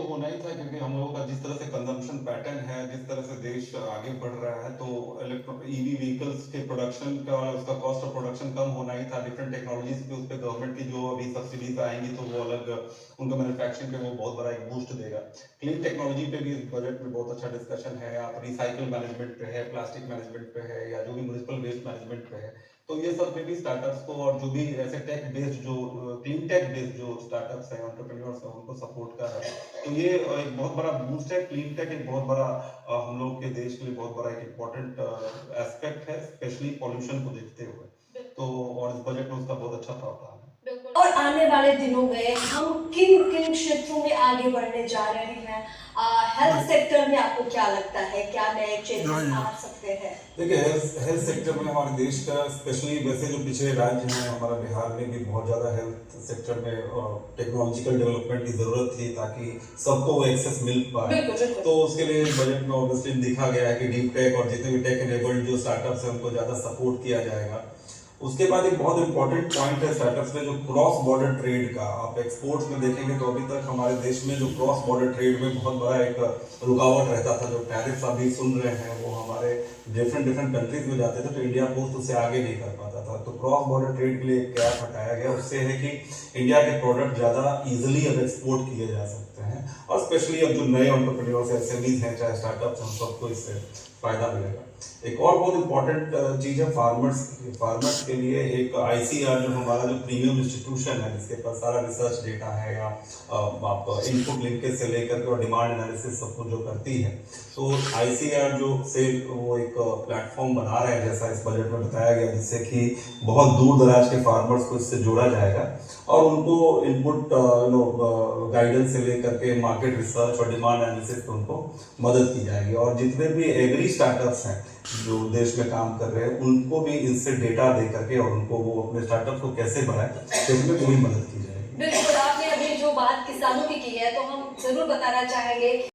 तो होना ही था, क्योंकि हम लोगों का जिस तरह से कंजम्पशन पैटर्न है, जिस तरह से देश आगे बढ़ रहा है, तो ईवी व्हीकल्स के प्रोडक्शन का, उसका कॉस्ट ऑफ प्रोडक्शन कम होना ही था। डिफरेंट टेक्नोलॉजीज पे उस पर गवर्नमेंट की जो अभी सब्सिडीज आएंगी तो वो अलग उनका मैन्युफैक्चरिंग पे वो बहुत बड़ा एक बूस्ट देगा। क्लीन टेक्नोलॉजी पे भी इस बजट में बहुत अच्छा डिस्कशन है। आप रिसाइकल मैनेजमेंट पे है, प्लास्टिक मैनेजमेंट पे है, या जो भी म्युनिसिपल वेस्ट मैनेजमेंट पे है, तो ये सब में भी स्टार्टअप्स को, और जो भी ऐसे टेक बेस्ड, जो क्लीन टेक बेस्ड जो स्टार्टअप्स हैं, एंटरप्रेन्योर्स हैं, उनको सपोर्ट कर रहा है। तो ये एक बहुत बड़ा बूस्ट है। क्लीन टेक एक बहुत बड़ा हम लोग के देश के लिए बहुत बड़ा एक इम्पोर्टेंट एस्पेक्ट है, स्पेशली पॉल्यूशन को देखते हुए। तो और इस बजट में उसका बहुत अच्छा प्रावधान है। और आने वाले दिनों में हम किन किन क्षेत्रों में आगे बढ़ने जा रहे हैं? हेल्थ सेक्टर में आपको क्या लगता है, क्या नए चेंजेस आ सकते हैं? देखिए, हेल्थ सेक्टर में हमारे देश का, स्पेशली वैसे जो पिछड़े राज्य हैं, हमारा बिहार में भी बहुत ज़्यादा हेल्थ सेक्टर में टेक्नोलॉजिकल डेवलपमेंट की ज़रूरत थी, ताकि सबको वो एक्सेस मिल पाए। तो उसके लिए बजट में ऑब्वियसली लिखा गया है कि डीप टेक और जितने भी टेक एनेबल्ड जो स्टार्टअप्स हैं उनको ज़्यादा सपोर्ट किया जाएगा। उसके बाद एक बहुत इंपॉर्टेंट पॉइंट है स्टार्टअप्स में, जो क्रॉस बॉर्डर ट्रेड का। आप एक्सपोर्ट्स में देखेंगे तो अभी तक हमारे देश में जो क्रॉस बॉर्डर ट्रेड में बहुत बड़ा एक रुकावट रहता था। जो टैरिफ अभी सुन रहे हैं वो हमारे डिफरेंट कंट्रीज में जाते थे, तो इंडिया पोस्ट उससे आगे नहीं कर पाता था। तो क्रॉस बॉर्डर ट्रेड के लिए एक कैप हटाया गया। उससे है कि इंडिया के प्रोडक्ट ज़्यादा इजिली अब एक्सपोर्ट किए जा सकते हैं, और स्पेशली अब जो नए एंटरप्रेन्योर्स, एसएमईज हैं, चाहे स्टार्टअप्स हैं, सबको इससे फायदा मिलेगा। एक और बहुत इंपॉर्टेंट चीज है फार्मर्स के लिए एक आईसीआर, जो हमारा जो प्रीमियम इंस्टीट्यूशन है, जिसके पास सारा रिसर्च डेटा है, या आप इनपुट लिंकेज से लेकर के और डिमांड एनालिसिस सब कुछ जो करती है। तो आईसीआर जो से वो एक प्लेटफॉर्म बना रहे हैं, जैसा इस बजट में बताया गया, जिससे कि बहुत दूर दराज के फार्मर्स को इससे जोड़ा जाएगा, और उनको इनपुट गाइडेंस से लेकर के मार्केट रिसर्च और डिमांड एनालिसिस पे उनको मदद की जाएगी। और जितने भी एग्री स्टार्टअप्स हैं जो देश में काम कर रहे हैं, उनको भी इससे डेटा दे करके और उनको वो अपने स्टार्टअप को कैसे बढ़ाए, इसमें पूरी मदद की जाएगी। बिल्कुल, आपने अभी जो बात किसानों की है, तो हम जरूर बताना चाहेंगे